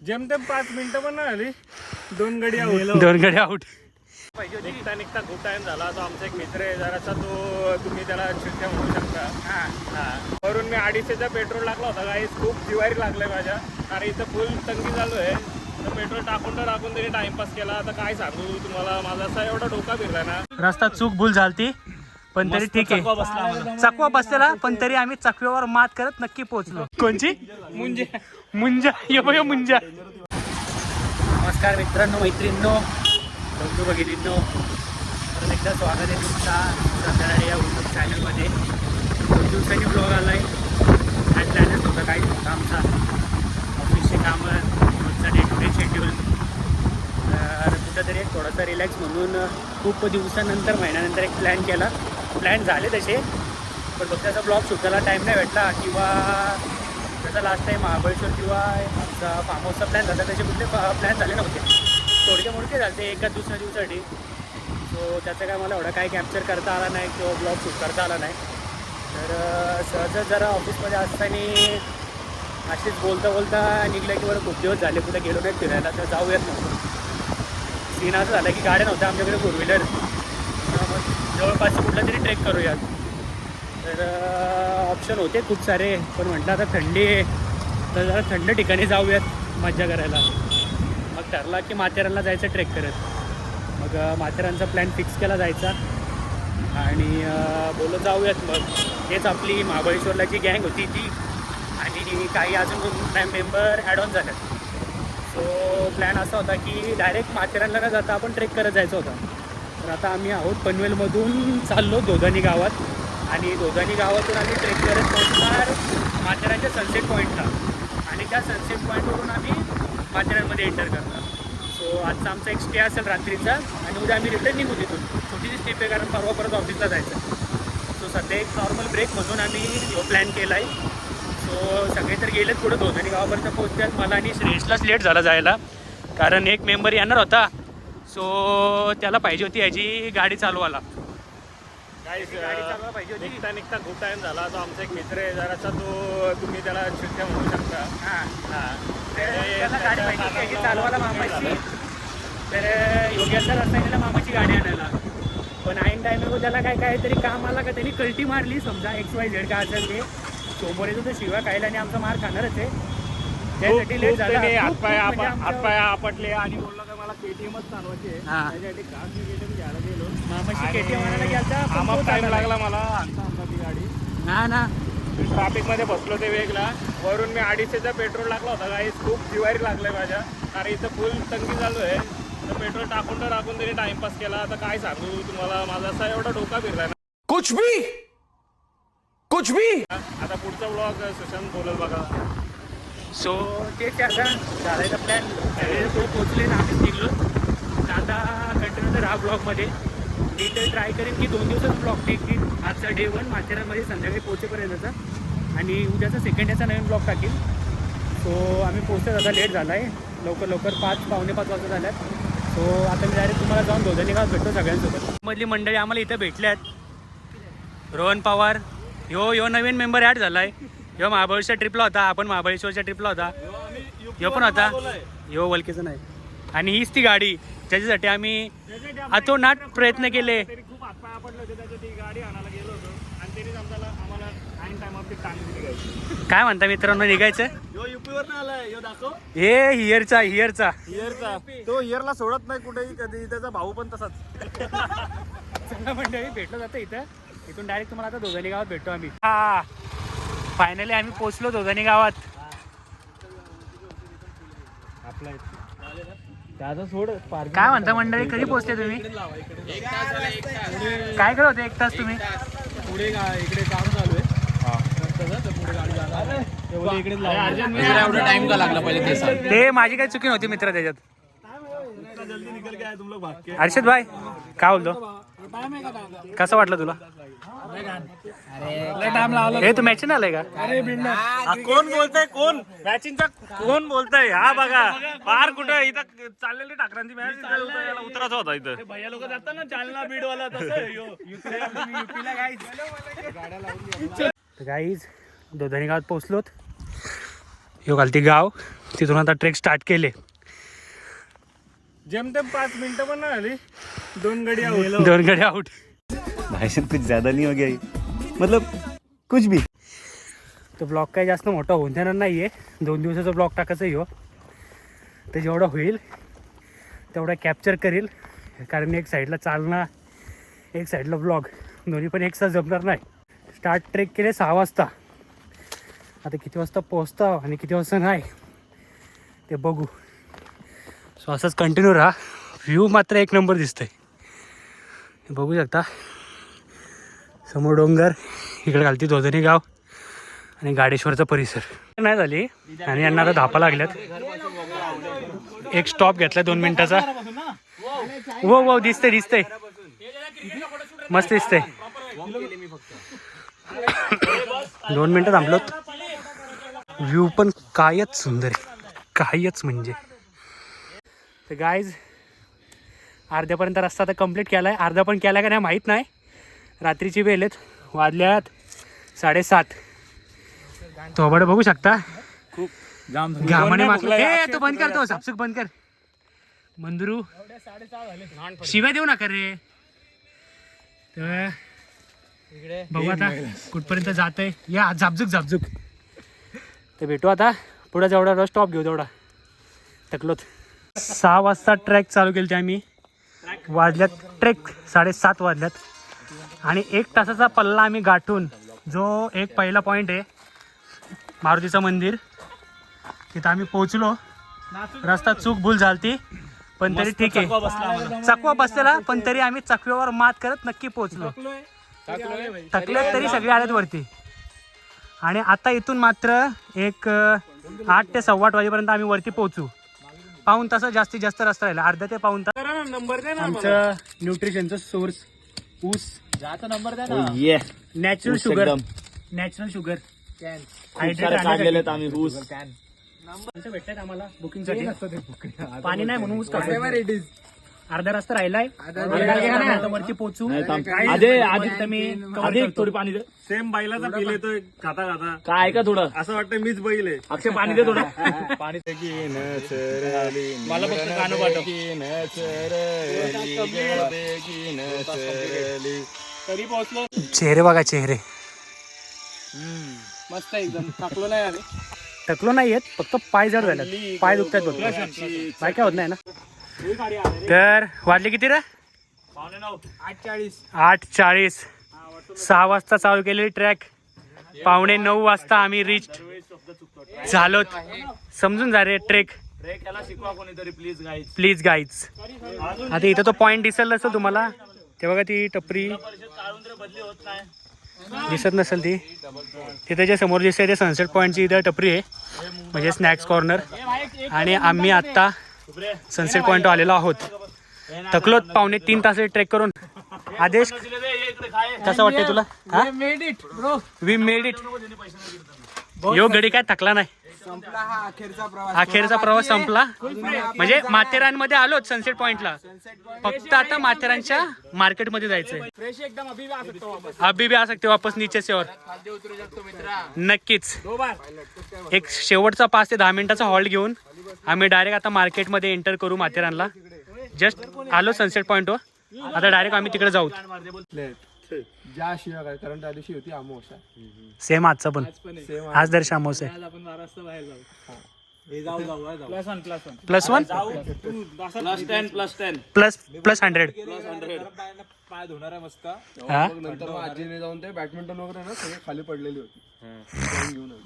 जेमतेम 5 मिनिटं पण नाही झाली, 2 गडी आउट. निघता निघता खूप टाइम झाला. तो आमचा एक मित्र आहे जरासा, तो तुम्ही त्याला चिठ्ठ्या म्हणू शकता. वरून मी 250चा पेट्रोल टाकला होता गाईस. खूप जिवारी लागलाय माझ्या, कारण इथं फुल तंगी चालू आहे. तर पेट्रोल टाकून त्यांनी टाइमपास केला. आता काय सांगू तुम्हाला, माझा असा एवढा डोका फिरला ना. रस्ता चूक भूल झालती, पण तरी ठीक आहे. चकवा बसलेला, पण तरी आम्ही चकव्यावर मात करत नक्की पोहोचलो. कोणची मुंजा ये बघ मुंजा. नमस्कार मित्रांनो, मैत्रिणींनो, बंधू भगिनींनो, परत एकदा स्वागत आहे तुमचा संध्याकाळी या यूट्यूब चॅनलमध्ये. 2 दिवसांनी ब्लॉग आला आहे. काय प्लॅनच होता, काही होता आमचा ऑफिसचे कामं, रोजचा डे टू डे शेड्यूल. कुठंतरी एक थोडासा रिलॅक्स म्हणून खूप दिवसानंतर, महिन्यानंतर एक प्लॅन केला. प्लॅन झाले तसे, पण फक्त त्याचा ब्लॉग शूटायला टाईम नाही भेटला. किंवा त्याचा लास्ट टाईम महाबळेश्वर किंवा आमचा फार्म हाऊसचा प्लॅन झाला, त्याचे कुठले प्लॅन झाले नव्हते. थोडके मोडके झाले ते एका दुसऱ्या दिवसासाठी. सो त्याचं काय मला एवढं काय कॅप्चर करता आला नाही किंवा ब्लॉग शूट करता आला नाही. तर सहजच जरा ऑफिसमध्ये असताना अशीच बोलता बोलता निघलं की बरं खूप दिवस झाले कुठे गेलो नाही फिरायला, तर जाऊयात नव्हतं. सीन असं झालं की गाड्या नव्हत्या आमच्याकडे, 4 व्हीलर. मग जवळपास कुठलं तरी ट्रेक करूयात. तर ऑप्शन होते खूप सारे, पण म्हटलं आता थंडी आहे तर जरा थंड ठिकाणी जाऊयात मजा करायला. मग ठरला की माथेरानला जायचं ट्रेक करत. मग माथेरानचा प्लॅन फिक्स केला जायचा आणि बोलत जाऊयात. मग हेच आपली महाबळेश्वरला जी गँग होती ती, आणि काही अजून मेंबर ॲड ऑन झाल्यात. सो प्लॅन असा होता की डायरेक्ट माथेरानला न जाता आपण ट्रेक करत जायचं होता. तर आता आम्ही आहोत पनवेलमधून चाललो दोधानी गावात, आणि दोधानी गावातून आम्ही ट्रेक करत पोहोचणार माथेरानच्या सनसेट पॉईंटला, आणि त्या सनसेट पॉईंटवरून आम्ही माथेरानमध्ये एंटर करणार. सो आजचा आमचा एक स्टे असेल रात्रीचा, आणि उद्या आम्ही रिटर्न निघू तिथून. छोटीशी स्टेप आहे, कारण परवा परत ऑफिसला जायचं. सो सध्या एक नॉर्मल ब्रेक म्हणून आम्ही प्लॅन केला आहे. सो सगळे तर गेलेत पुढे दोधानी गावापर्यंत पोहोचतात. मला आणि श्रेयसलाच लेट झाला जायला, कारण एक मेंबर येणार होता. सो त्याला पाहिजे होती याची गाडी चालवायला. निघता निघता खूप टाइम झाला. तो आमचा एक मित्र आहे जरासा, तो तुम्ही त्याला चिठ्ठ्या म्हणू शकता. त्याला गाडी पाहिजे याची चालवायला मामाची. तर योग्याचा रस्ता गेला मामाची गाडी आणायला, पण ऐन टायमिंग त्याला काहीतरी काम आला का त्यांनी कल्टी मारली. समजा XYZ काय असेल ते, समोर येतो तर शिवा खायला आणि आमचा मार खाणारच आहे. त्यासाठी लेट झाला. हातपाय आपटले आणि बोललो का मला KTMच चालवायची आहे. त्याच्यासाठी काम मी KTM घ्यायला गेलो. मामाची KTM आणायला गेलता, आम्हाला टाइम लागला मला आणता ती गाडी. ना ट्रॅफिकमध्ये बसलो ते वेगळा. वरून मी 250चा पेट्रोल टाकला होता गाईस. खूप जिवारी लागलाय माझ्या, कारण इथं फुल तंगी चालू आहे. तर पेट्रोल टाकून त्यांनी टाइमपास केला. आता काय सांगू तुम्हाला, माझा असा एवढा डोका फिरला ना. कुछ भी आता पुढचा ब्लॉग सुशांत बोलल बघा. सो तेच आता झालायचा प्लॅन. तो पोचले ना, आम्हीच निघलो. आता कंटिन्यू राहा ब्लॉगमध्ये. मी तर ट्राय करेन की 2 दिवसाचा ब्लॉग टेक. आजचा डे 1 माथेरानमध्ये संध्याकाळी पोहोचेपर्यंतचा, आणि उद्याचा सेकंड डेचा नवीन ब्लॉग टाकेल. सो आम्ही पोहोचत आता लेट झाला आहे. लवकर 5 पावणे 5 वाजता झाल्यात. सो आता मी डायरेक्ट तुम्हाला जाऊन दोधानी गावात भेटतो सगळ्यांसोबत. मधली मंडळी आम्हाला इथं भेटल्यात. रोहन पवार ह्यो नवीन मेंबर ॲड झाला आहे. ह्यो महाबळेश्वर ट्रिपला होता, आपण महाबळेश्वरच्या ट्रिपला होता. ह्यो पण होता, ह्यो वलकेचं नाही. आणि हीच ती गाडी ज्याच्यासाठी आम्ही अतोनाट प्रयत्न केले. खूप हातपाय आपटले होते, त्याच्यासाठी गाडी आणायला गेलो होतो, आणि त्यांनीच आम्हाला ऐन टायमावरती टांग दिली. काय म्हणता मित्रांनो, निघायचं? हे हियरचा तो हियरला सोडत नाही कुठेही कधी. त्याचा भाऊ पण तसाच. सगळं मंडळी भेटलं जातं इथं. इथून डायरेक्ट तुम्हाला आता दोधानी गावात भेटतो आम्ही. हा, फायनली आम्ही पोहोचलो दोधानी गावात. काय म्हणता मंडळी, कधी पोहोचले तुम्ही? काय करत होते 1 तास तुम्ही? पुढे इकडे काम चालू आहे. टाइम का लागला पहिले ते माझी काही चुकी नव्हती मित्र त्याच्यात. हर्षद भाई काय बोलतो, कसं वाटलं तुला? हे तू मॅचिंग आलाय का? कोण बोलतय, कोण मॅचिंगचा कोण बोलतय? हा बघा, फार कुठं इथं चाललेली टाकरांची मॅच उतरायचा होता इथं. भैया लोक जातात ना जालना बीडवाला, तसं गाईज दोधानी गावात पोहोचलोत. ह्यो घालती गाव. तिथून आता ट्रेक स्टार्ट केले. जेमतेम 5 मिनिटं पण नाही आली, 2 गडी दोन गडी आउट. भाषण कुछ ज्यादा नहीं हो गया ये? मतलब कुछ भी. तो ब्लॉग काही जास्त मोठा होऊन देणार नाही आहे. 2 दिवसाचा ब्लॉग टाकायचा हो. तर जेवढं होईल तेवढा कॅप्चर करेल, कारण एक साईडला चालणं, एक साईडला ब्लॉग, दोन्ही पण एकसाथ जमणार नाही. स्टार्ट ट्रेक केले 6 वाजता. आता किती वाजता पोहोचता आणि किती वाजता नाही ते बघू. सो असंच कंटिन्यू राहा. व्ह्यू मात्र एक नंबर दिसतंय, बघू शकता. समोर डोंगर, इकडे घालती धोजणी गाव आणि गाडेश्वरचा परिसर. नाही झाली आणि यांना आता धापा लागल्यात. एक स्टॉप घेतला 2 मिनिटाचा. वो दिसतंय मस्त दिसतंय. 2 मिनिटं थांबलोत. व्ह्यू पण कायच सुंदर आहे, कायच म्हणजे. तर गाईज अर्ध्यापर्यंत रस्ता आता कंप्लीट केला आहे. अर्धा पण केला का नाही माहीत नाही. रात्रीची वेळ आहेत, वाजल्यात 7:30. थोबड बघू शकता, खूप घामाने मागला. तो बंद कर, तो सापसूक बंद कर. मंदरू शिव्या देऊ नका रे. तर बघू आता कुठपर्यंत जातंय. या झापझुक. तर भेटू आता पुढे. जेवढा स्टॉप घेऊ तेवढा. थकलोत. 6 वाजता ट्रॅक चालू केली आम्ही. वाजल्यात ट्रेक 7:30 वाजल्यात आणि 1 तासाचा पल्ला आम्ही गाठून जो एक पहिला पॉईंट आहे मारुतीचं मंदिर, तिथं आम्ही पोहोचलो. रस्ता चूक भूल झालती पण तरी ठीक आहे. चकवा बसलेला पण तरी आम्ही चकव्यावर मात करत नक्की पोहोचलो. थकल्यात तरी सगळे आलेत वरती. आणि आता इथून मात्र एक 8 ते 8:15 वाजेपर्यंत आम्ही वरती पोहोचू. पाऊण तास जास्तीत जास्त रस्ता राहिला, अर्धा ते पाऊण तास. आमचं न्यूट्रिशनचं सोर्स ऊस. नंबर द्या ना. नॅचरल शुगर काढलेले आम्ही ऊस. भेटतात आम्हाला बुकिंगसाठी. पाणी नाही म्हणून ऊस काढतो. अर्धा रस्ता राहिलाय, वरती पोहोचू. थोडी पाणी दे. सेम बैलाचा फील येतोय खाता काय का थोडं असं वाटतं मीच बैल आहे. अक्षय पाणी दे थोडं. पाणी मला फक्त गाणं पाठव. तरी पोहोचलो. चेहरे बघा, चेहरे मस्त एकदम. थकलो नाही आम्ही. थकलो नाही येत, फक्त पाय जड झाले, पाय दुखतात बघ. पाय काय होत नाही ना. तर वाजले किती रे? 8:40. 6 वाजता चालू केलेली ट्रॅक. 9:15 वाजता आम्ही रिच झालो. समजून जा रे ट्रेक. शिकवा कोणीतरी प्लीज गाईज. आता इथं तो पॉइंट दिसेल नसेल तुम्हाला, ते बघा ती टपरी दिसत नसेल ती. तिथे जे समोर दिसते ते सनसेट पॉईंटची इथं टपरी आहे, म्हणजे स्नॅक्स कॉर्नर. आणि आम्ही आत्ता सनसेट पॉईंट आलेलो आहोत. थकलोत 2.5-3 तास ट्रेक करून. आदेश कसं वाटतंय तुला? We made it. यो गडी काय थकला नाही. अखेरचा प्रवास संपला. म्हणजे माथेरानमध्ये आलो सनसेट पॉइंटला. फक्त आता माथेरानच्या मार्केटमध्ये जायचंय. अभी भी आ सकते वापस नीचे से. और नक्कीच एक शेवटचा 5 ते 10 मिनिटाचा हॉल्ट घेऊन आम्ही डायरेक्ट आता मार्केटमध्ये एंटर करू माथेरानला. जस्ट आलो सनसेट पॉइंटवर. आता डायरेक्ट आम्ही तिकडे जाऊ. ज्या शिवाय काय, कारण त्या दिवशी होती अमावस्या. सेम आजचा पण. आज दर्श अमावस्या. +1 +10 पाय धुणार आहे मस्त. हा? नंतर मग आजीने जाऊन ते बॅडमिंटन वगैरे ना सगळे खाली पडलेली होती. घेऊन आली.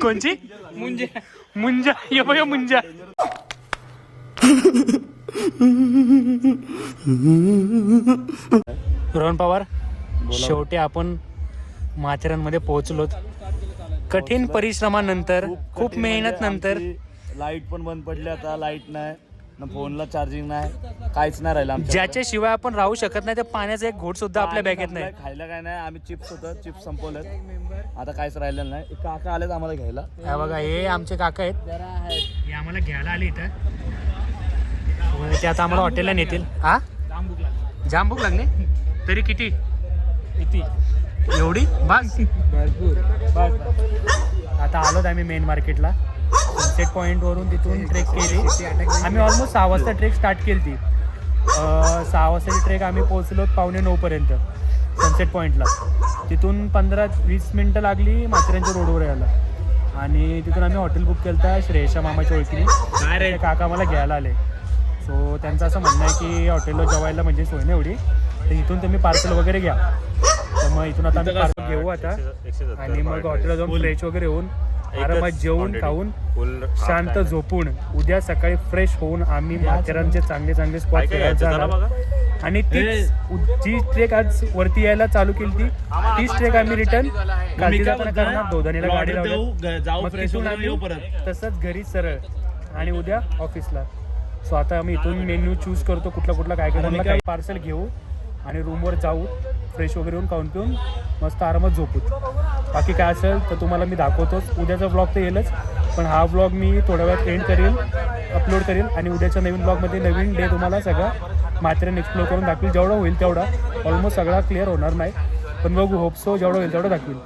कोणची? मुंजा. ये बघ मुंजा. रोहन पवार, शेवटी आपण माथेरानमध्ये पोहोचलोत. कठीण परिश्रमानंतर, खूप मेहनत नंतर. लाईट पण बंद पडली आता. लाईट नाही ना, फोनला चार्जिंग नाही, काहीच नाही राहिलं. ज्याच्याशिवाय आपण राहू शकत नाही, त्या पाण्याचा एक घोट सुद्धा आपल्या बॅगेत नाही. खायला काय नाही. आम्ही चिप्स होतं, चिप्स संपवलेत. आता काहीच राहिलेलं नाही. काका आलेत आम्हाला घ्यायला. हा बघा, हे आमचे काका आहेत. हे आम्हाला घ्यायला आले इथं. ते आता आम्हाला हॉटेलला नेतील. हा, जाम भूक लागली. तरी किती? एवढी बस आता आलोत आम्ही मेन मार्केटला. सनसेट पॉईंटवरून तिथून ट्रेक केली आम्ही. ऑलमोस्ट 6 वाजता ट्रेक स्टार्ट केली ती. 6 वाजताची ट्रेक आम्ही पोहोचलो 8:45 पर्यंत सनसेट पॉईंटला. तिथून 15-20 मिनटं लागली माथेरानच्या रोडवर यायला. आणि तिथून आम्ही हॉटेल बुक केलं होतं श्रेयशा मामाच्या ओळखीने. ते काका मला घ्यायला आले. सो त्यांचं असं म्हणणं आहे की हॉटेलला जेवायला म्हणजे सोय नाही एवढी, तर इथून तुम्ही पार्सल वगैरे घ्या. तर मग इथून आता आम्ही पार्सल घेऊ आता आणि मग हॉटेलला जाऊन फ्रेश वगैरे होऊन आरामात जेवून खाऊन शांत झोपून उद्या सकाळी फ्रेश होऊन आम्ही माथेरानचे चांगले चांगले स्पॉट फिरायला जाणार. आणि जी ट्रेक आज वरती यायला चालू केली तीच ट्रेक आम्ही रिटर्न खाली जाताना करणार. दोधानीला गाडी लावली तसंच घरी सरळ आणि उद्या ऑफिसला. सो आता आम्ही इथून मेन्यू चूज करतो कुठला काय काय पार्सल घेऊ आणि रूमवर जाऊ फ्रेश वगैरे होऊन खाऊन पिऊन मस्त आरामात झोपू. बाकी काय असेल तर तुम्हाला मी दाखवतोच. उद्याचा व्लॉग तर येईलच, पण हा व्लॉग मी थोड्या वेळात एंड करेल, अपलोड करेल आणि उद्याच्या नवीन व्लॉगमध्ये नवीन डे तुम्हाला सगळं माथेरान एक्सप्लोर करून दाखवेल. जेवढा होईल तेवढा. ऑलमोस्ट सगळा क्लिअर होणार नाही, पण बघू, होप सो जेवढं होईल तेवढं दाखवेल.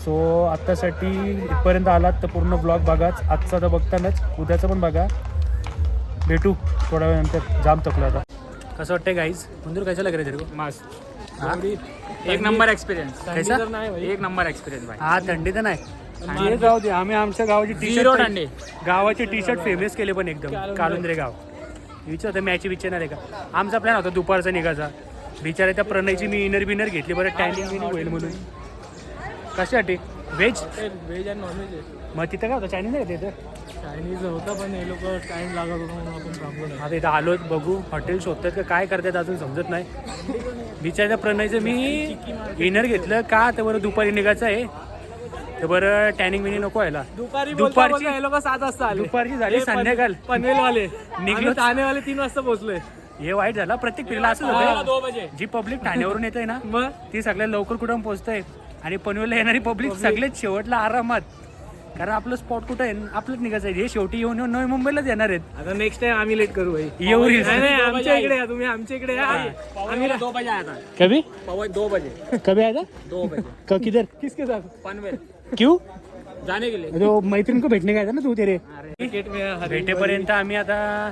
सो आत्तासाठी इथपर्यंत आलात तर पूर्ण व्लॉग बघाच. आजचा तर बघतानाच उद्याचं पण बघा. भेटू थोड्या वेळानंतर. जाम थकलो आता. कसं वाटतंय गाईज? मंदिर कशाला करे तरी मस्त. एक नंबर एक्सपिरियन्स. एक नंबर एक्सपिरियन्स भाई. हा थंडी तर नाही जाऊ दे. आम्ही आमच्या गावाची टी शर्ट फेमस केले पण एकदम. कालुंद्रे गाव विचार मॅच विचारणार आहे का? आमचा प्लॅन होता दुपारचा निघायचा. बिचारा त्या प्रणयची मी इनर बिनर घेतली बरं टॅनिंग बिनिंग होईल म्हणून. कशासाठी? व्हेज आणि नॉनव्हेज. मग तिथं काय होतं? चायनीज नाही तिथं? चायनीज होतं पण हे लोक टाईम लागत होतं म्हणून आपण थांबलो. आता इथं आलोच, बघू हॉटेल शोधतात का काय करतात अजून समजत नाही. बिचाऱ्या प्रणयचं मी इनर घेतलं का तर बरं दुपारी निघायचं आहे तर बरं टॅनिंग बिनिंग नको व्हायला. दुपारची लोक 7 वाजता आले. दुपारची झाली संध्याकाळ. पनवेलवाले निघलो. ठाणेवाले 3 वाजता पोहोचलोय. हे वाईट झालं. प्रत्येक फिरला असं होतं. जी पब्लिक ठाण्यावरून येते ना मग ती सगळ्या लवकर कुठून पोहोचतंय आणि पनवेलला येणारी पब्लिक सगळेच शेवटला आरामात. कारण आपलं स्पॉट कुठं आहे? आपलंच निघायचं आहे. हे शेवटी येऊन नवी मुंबईलाच येणार आहेत. आता नेक्स्ट टाइम आम्ही लेट करू. येऊ आमच्या इकडे या तुम्ही. आमच्या इकडे या. आम्ही 2 बजे आता. कभी 2 बजे. कभी आया 2 बजे. किधर? किसके साथ? पनवेल. क्यों? जाने के लिए. तो मैत्रीण को भेटणे काय ना तू तेरे भेटेपर्यंत आम्ही आता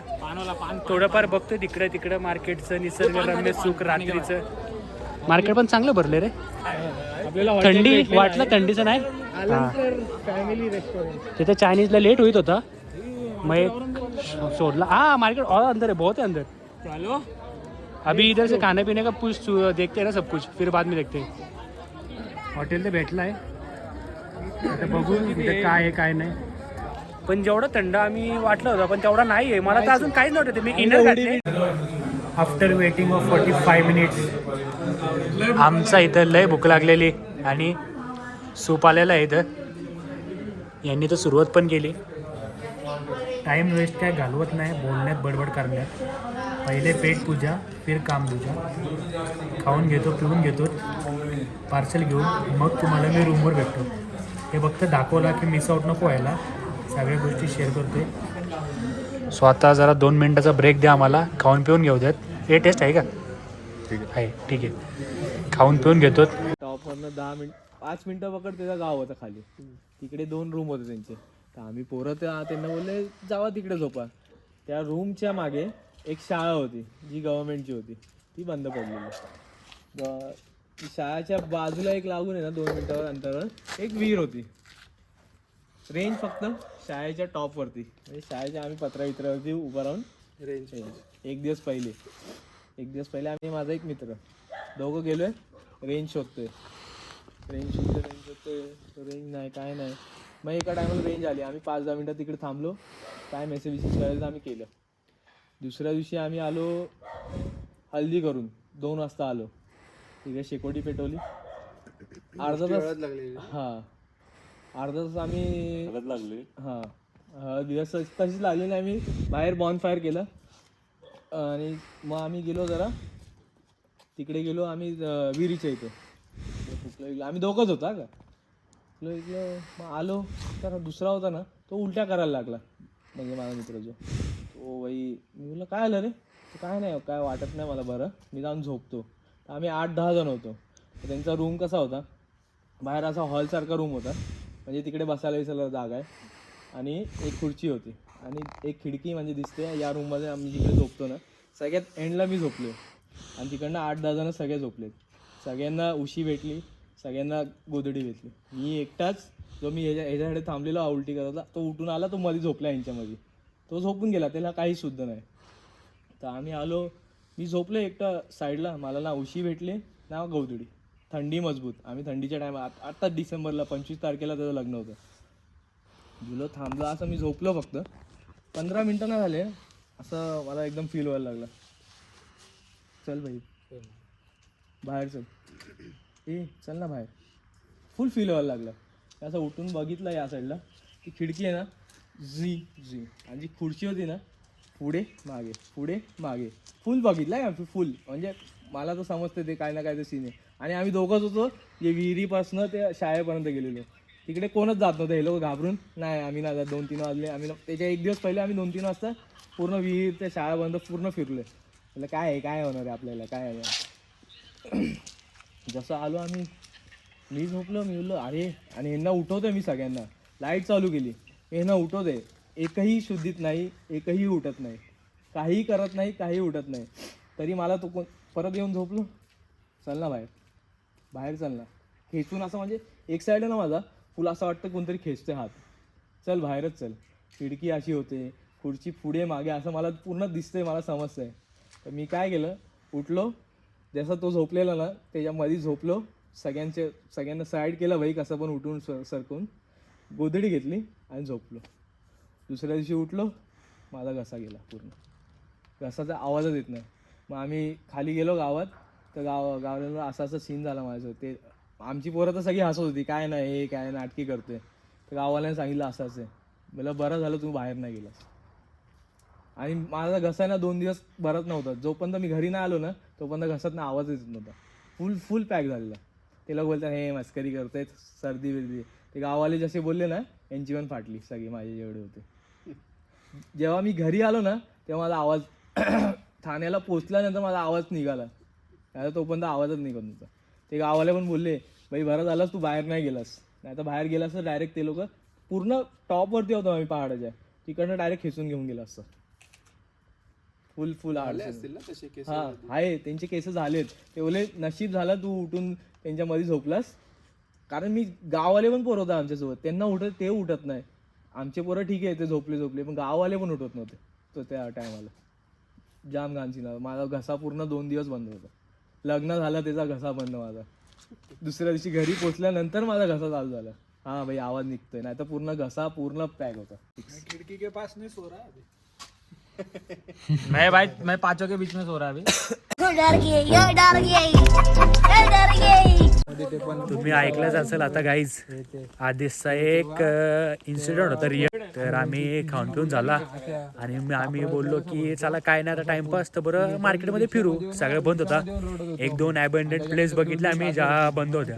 थोडंफार बघतोय तिकडं मार्केटचं निसर्गरम्य सुख रात्रीचं. मार्केट पण चांगलं भरले रे. थंडी वाटलं थंडीचं नाही. फॅमिली रेस्टोरेंट तिथे चायनीजला लेट होत होता मग एक शोधला. हाँ मार्केट और अंदर है, बहुत है अंदर. चलो अभी इधर से खाने पीने का कुछ देखते हैं ना सब कुछ, फिर बाद में देखते हैं. हॉटेल तर भेटलं आहे आता बघू तिथे काय आहे काय नाही. पण जेवढं थंड आम्ही वाटलं होतं पण तेवढा नाही आहे. मला तर अजून काहीच नव्हतं. मी इनर घातले. आफ्टर वेटिंग ऑफ 45 मिनिट्स आमचा इथं लय भूक लागलेली आणि सूप आलेला आहे इथं. यांनी तर सुरुवात पण केली. टाईम वेस्ट काय घालवत नाही बोलण्यात बडबड करण्यात. पहिले पेट पूजा फिर काम दूजा. खाऊन घेतो पिऊन घेतो पार्सल घेऊन मग तुम्हाला मी रूमवर भेटतो. हे फक्त दाखवला की मिस आउट नको व्हायला. सगळ्या गोष्टी शेअर करतोय. स्वतः जरा 2 मिनिटाचा ब्रेक द्या आम्हाला. खाऊन पिऊन घेऊ द्यात. हे टेस्ट आहे का? आहे ठीक आहे. खाऊन पिऊन घेतो. टॉपवरनं 5 मिनिटं पकड त्याचं गाव होतं खाली. तिकडे 2 रूम होते त्यांचे. तर आम्ही पोरं त्यांना बोलले जावा तिकडे झोपा. त्या रूमच्या मागे एक शाळा होती जी गव्हर्नमेंटची होती. ती बंद पडलेली. शाळेच्या बाजूला एक लागून आहे ना 2 मिनिटावर अंतरावर एक विहीर होती. रेंज फक्त शाळेच्या टॉपवरती. म्हणजे शाळेच्या आम्ही पत्रा उभा राहून रेंज. एक दिवस पहिले आम्ही माझा एक मित्र दोघं गेलोय रेंज शोधतोय. रेंज नाही काय नाही. मग एका टायमाला रेंज आली. आम्ही 5-10 मिनटं तिकडे थांबलो. काय मेसेज करायचं आम्ही केलं. दुसऱ्या दिवशी आम्ही आलो हल्दी करून 2 वाजता आलो. तिकडे शेकोटी पेटवली. अर्धा तास आम्ही दिवस तशीच लागली नाही. आम्ही बाहेर बॉन फायर केलं आणि मग आम्ही गेलो जरा तिकडे गेलो आम्ही विहिरीच्या इथं. आम्ही दोघंच होतो का इकडं. मग आलो तर दुसरा होता ना तो उलट्या करायला लागला. म्हणजे माझा मित्र जो तो बाई मी बोललो काय आलं रे? काय नाही काय वाटत नाही मला बरं मी जाऊन झोपतो. तर आम्ही 8-10 जण होतो. तर त्यांचा रूम कसा होता, बाहेर असा हॉलसारखा रूम होता, म्हणजे तिकडे बसायला विसायला जागा आहे आणि एक खुर्ची होती आणि एक खिडकी म्हणजे दिसते. या रूममध्ये आम्ही जिकडे झोपतो ना, सगळ्यात एंडला मी झोपलो आणि तिकडनं 8-10 जण सगळे झोपलेत. सगळ्यांना उशी भेटली, सगळ्यांना गोधडी भेटली. मी एकटाच जो मी ह्याच्याकडे थांबलेला उलटी करत होता, तो उठून आला, तो मध्ये झोपला यांच्यामध्ये, तो झोपून गेला, त्याला काही सुद्धा नाही. तर आम्ही आलो, मी झोपलो एकटा साईडला, मला ना उशी भेटली ना गोधडी. थंडी मजबूत. आम्ही थंडीच्या टायमात आता डिसेंबरला 25 तारखेला त्याचं लग्न होतं. गेलो थांबलो असं मी झोपलो फक्त 15 मिनटं नाही झाले, असं मला एकदम फील व्हायला लागलं. चल भाई बाहेर चल, चल ना बाहेर. फुल फील व्हायला लागलं. असं उठून बघितलं या साईडला, ती खिडकी आहे ना, झी आणि जी खुर्ची होती ना, पुढे मागे फुल बघितलं आहे. फुल म्हणजे मला तर समजते ते काय ना काय ते सीन आहे. आणि आम्ही दोघंच होतो, जे विहिरीपासनं ते शाळेपर्यंत गेलेलो. तिकडे कोणच जात नव्हतं. हे लोक घाबरून नाही आम्ही ना 2-3 वाजले. आम्ही त्याच्या एक दिवस पहिले आम्ही 2-3 वाजता पूर्ण विहीर ते शाळापर्यंत पूर्ण फिरलो. म्हटलं काय होणार आहे आपल्याला, काय आहे. जसं आलो आम्ही, मी झोपलो, मी बोललो अरे, आणि यांना उठवतोय मी सगळ्यांना, लाईट चालू केली, यांना उठवतोय, एकही शुद्धीत नाही, एकही उठत नाही, काही करत नाही, काही उठत नाही. तरी मला तो परत येऊन झोपलो. चल ना बाहेर चल ना. खेचून असं म्हणजे एक साईड आहे ना माझा फुल असं वाटतं कोणतरी खेचते हात. चल बाहेरच चल. खिडकी अशी होते, खुर्ची पुढे मागे असं मला पूर्ण दिसतंय, मला समजतंय. तर मी काय केलं, उठलो, जसं तो झोपलेला ना त्याच्यामध्ये झोपलो. सगळ्यांना साईड केलं भाई, कसं पण उठून सरकून गोधडी घेतली आणि झोपलो. दुसऱ्या दिवशी उठलो, माझा घसा गेला पूर्ण. घसाचा आवाजच येत नाही. मग आम्ही खाली गेलो गावात, तर गावाला असं सीन झाला माझं. ते आमची पोरं तर सगळी हसत होती, काय नाही हे काय नाटकी करते. तर गावाला सांगितलं असंच आहे. मला बरं झालं तू बाहेर नाही गेलास. आणि माझा घसा ना 2 दिवस भरत नव्हता. जोपर्यंत मी घरी नाही आलो ना, तोपर्यंत घसात ना आवाज येत नव्हता. फुल पॅक झालेला. ते लोक बोलतात हे मस्करी करतायत, सर्दी बिर्दी. ते गाववाले जसे बोलले ना, यांची पण फाटली सगळी, माझे जेवढे होते. जेव्हा मी घरी आलो ना, तेव्हा माझा आवाज ठाण्याला पोचल्यानंतर माझा आवाज निघाला. आता तोपर्यंत आवाजच निघत नव्हता. ते गाववाले पण बोलले बाई बरं झालास तू बाहेर नाही गेलास, नाही तर बाहेर गेलास तर डायरेक्ट ते लोक पूर्ण टॉपवरती होतं आम्ही पहाडाच्या, तिकडनं डायरेक्ट खेचून घेऊन गेला असतं. फुल हा आहे, त्यांचे केस झालेत. ते बोले नशीब झाला तू उठून त्यांच्यामध्ये झोपलास. कारण मी गाववाले पण पोरं होतं आमच्यासोबत, त्यांना ते उठत नाही. आमचे पोरं ठीक आहे, ते झोपले, पण गाववाले पण उठत नव्हते. तो त्या टायमाला जाम घाणची ना. माझा घसा पूर्ण 2 दिवस बंद होता. लग्न झालं त्याचा घसा बंद माझा. दुसऱ्या दिवशी घरी पोचल्यानंतर माझा घसा चालू झाला. हा भाई आवाज निघतोय, नाही तर पूर्ण घसा पूर्ण पॅक होता. खिड़की के पास नहीं सो रहा अभी. मैं 5 के बीच में सो रहा अभी. तुम्ही ऐकलंच असेल आता गाईज, आदेशचा एक इन्सिडेंट होता रिअल. तर आम्ही खाऊन पिऊन झाला आणि आम्ही बोललो की चला काय नाही आता टाइमपास, तर बरं मार्केटमध्ये फिरू. सगळं बंद होता. 1-2 अबंडंट प्लेस बघितले आम्ही ज्या बंद होत्या.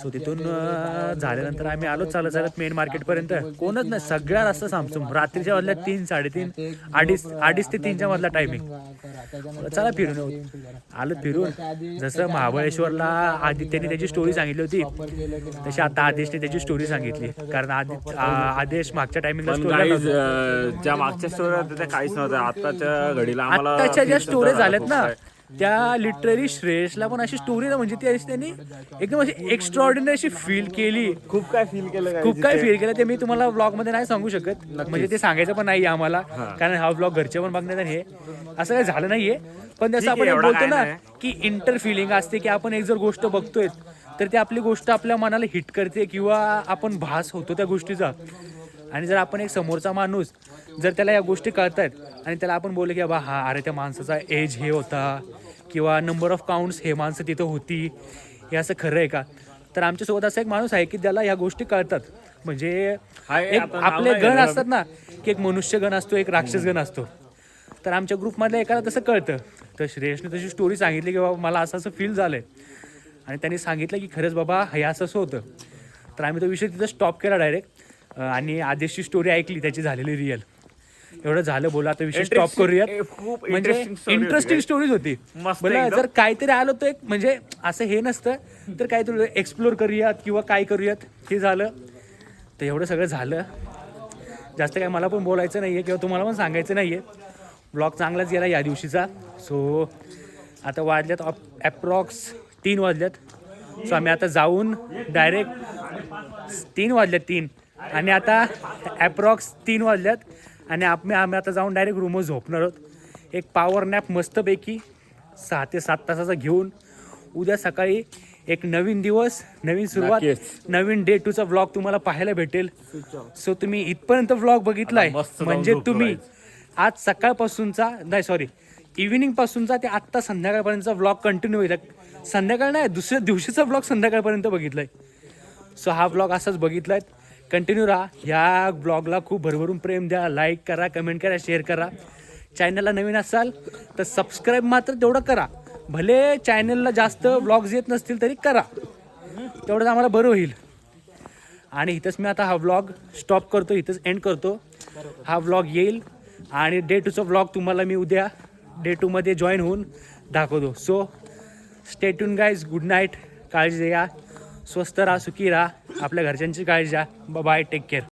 सो तिथून झाल्यानंतर आम्ही आलो चालत मेन मार्केटपर्यंत. कोणच नाही, सगळ्या रस्ता सामसूम. रात्रीच्या मधल्या 3, 3:30, 2:30 ते 3च्या मधला टायमिंग. चला फिरून येऊ. आलो फिरून. जसं महाबळेश्वरला आदित्यने त्याची स्टोरी सांगितली होती, तशी आता आदेशने त्याची स्टोरी सांगितली. कारण आदेश मागच्या टायमिंगला ज्या मागच्या स्टोरी काहीच नव्हतं. आताच्या घडीला आताच्या ज्या स्टोरी झाल्यात ना, त्या लिटरली श्रेयसला पण अशी स्टोरी ना, म्हणजे ती त्यांनी एकदम अशी एक्स्ट्राऑर्डिनरी अशी फील केली. खूप काय फील केलं ते मी तुम्हाला व्लॉग मध्ये नाही सांगू शकत. म्हणजे ते सांगायचं पण नाही आम्हाला, कारण हा व्लॉग घरचे पण बघण्यात हे असं काही झालं नाहीये. पण जसं आपण बोलतो ना की इंटर फिलिंग असते, की आपण एक जर गोष्ट बघतोय तर ती आपली गोष्ट आपल्या मनाला हिट करते किंवा आपण भास होतो त्या गोष्टीचा. आणि जर आपण एक समोरचा माणूस जर त्याला या गोष्टी कळतायत आणि त्याला आपण बोलले की बाबा हा अरे त्या माणसाचा एज हे होता किंवा नंबर ऑफ काउंट्स हे माणसं तिथं होती, हे असं खरं आहे का. तर आमच्यासोबत असा एक माणूस आहे की ज्याला ह्या गोष्टी कळतात. म्हणजे आपले गण असतात ना, की एक मनुष्य गण असतो, एक राक्षस गण असतो. तर आमच्या ग्रुपमधल्या एकाला तसं कळतं. तर श्रेयसने तशी स्टोरी सांगितली की बाबा मला असं फील झालंय, आणि त्यांनी सांगितलं की खरंच बाबा हे असं होतं. तर आम्ही तो विषय तिथं स्टॉप केला डायरेक्ट आणि आदेशची स्टोरी ऐकली त्याची झालेली रिअल. एवढं झालं बोला आता विषय स्टॉप करूयात. खूप म्हणजे इंटरेस्टिंग स्टोरीज होती. मस्त बोला एकदम. जर काहीतरी आलं तर एक म्हणजे असं हे नसतं तर काहीतरी एक्सप्लोर करूयात किंवा काय करूयात हे झालं. तर एवढं सगळं झालं. जास्त काय मला पण बोलायचं नाही आहे किंवा तुम्हाला पण सांगायचं नाही आहे. ब्लॉग चांगलाच गेला या दिवशीचा. सो आता वाजल्यात ॲप्रॉक्स 3 वाजल्यात. सो आम्ही आता जाऊन डायरेक्ट 3 वाजल्यात 3 आणि आता ॲप्रॉक्स 3 वाजल्यात आणि आम्ही आता जाऊन डायरेक्ट रूमवर झोपणार आहोत. एक पॉवर नॅप मस्तपैकी 6 ते 7 तासाचा घेऊन उद्या सकाळी एक नवीन दिवस, नवीन सुरुवात, नवीन डे 2चा व्लॉग तुम्हाला पाहायला भेटेल. सो तुम्ही इथपर्यंत व्लॉग बघितलाय म्हणजे तुम्ही आज सकाळपासूनचा नाही सॉरी इव्हिनिंग पासूनचा ते आत्ता संध्याकाळपर्यंतचा व्लॉग कंटिन्यू होईल. संध्याकाळ नाही दुसऱ्या दिवशीचा व्लॉग संध्याकाळपर्यंत बघितलाय. सो हा व्लॉग असाच बघितलाय. कंटिन्यू राहा. ह्या ब्लॉगला खूप भरभरून प्रेम द्या. लाईक करा, कमेंट करा, शेअर करा. चॅनलला नवीन असाल तर सबस्क्राईब मात्र तेवढं करा. भले चॅनलला जास्त व्लॉग्स येत नसतील तरी करा, तेवढंच आम्हाला बरं होईल. आणि इथंच मी आता हा व्लॉग स्टॉप करतो, इथंच एंड करतो. हा व्लॉग येईल आणि डे 2चा व्लॉग तुम्हाला मी उद्या डे 2मध्ये जॉईन होऊन दाखवतो. So stay tune guys. Good night. काळजी घ्या, स्वस्त राहा, सुखी राहा, आपल्या घरच्यांची काळजी घ्या. Bye, take care.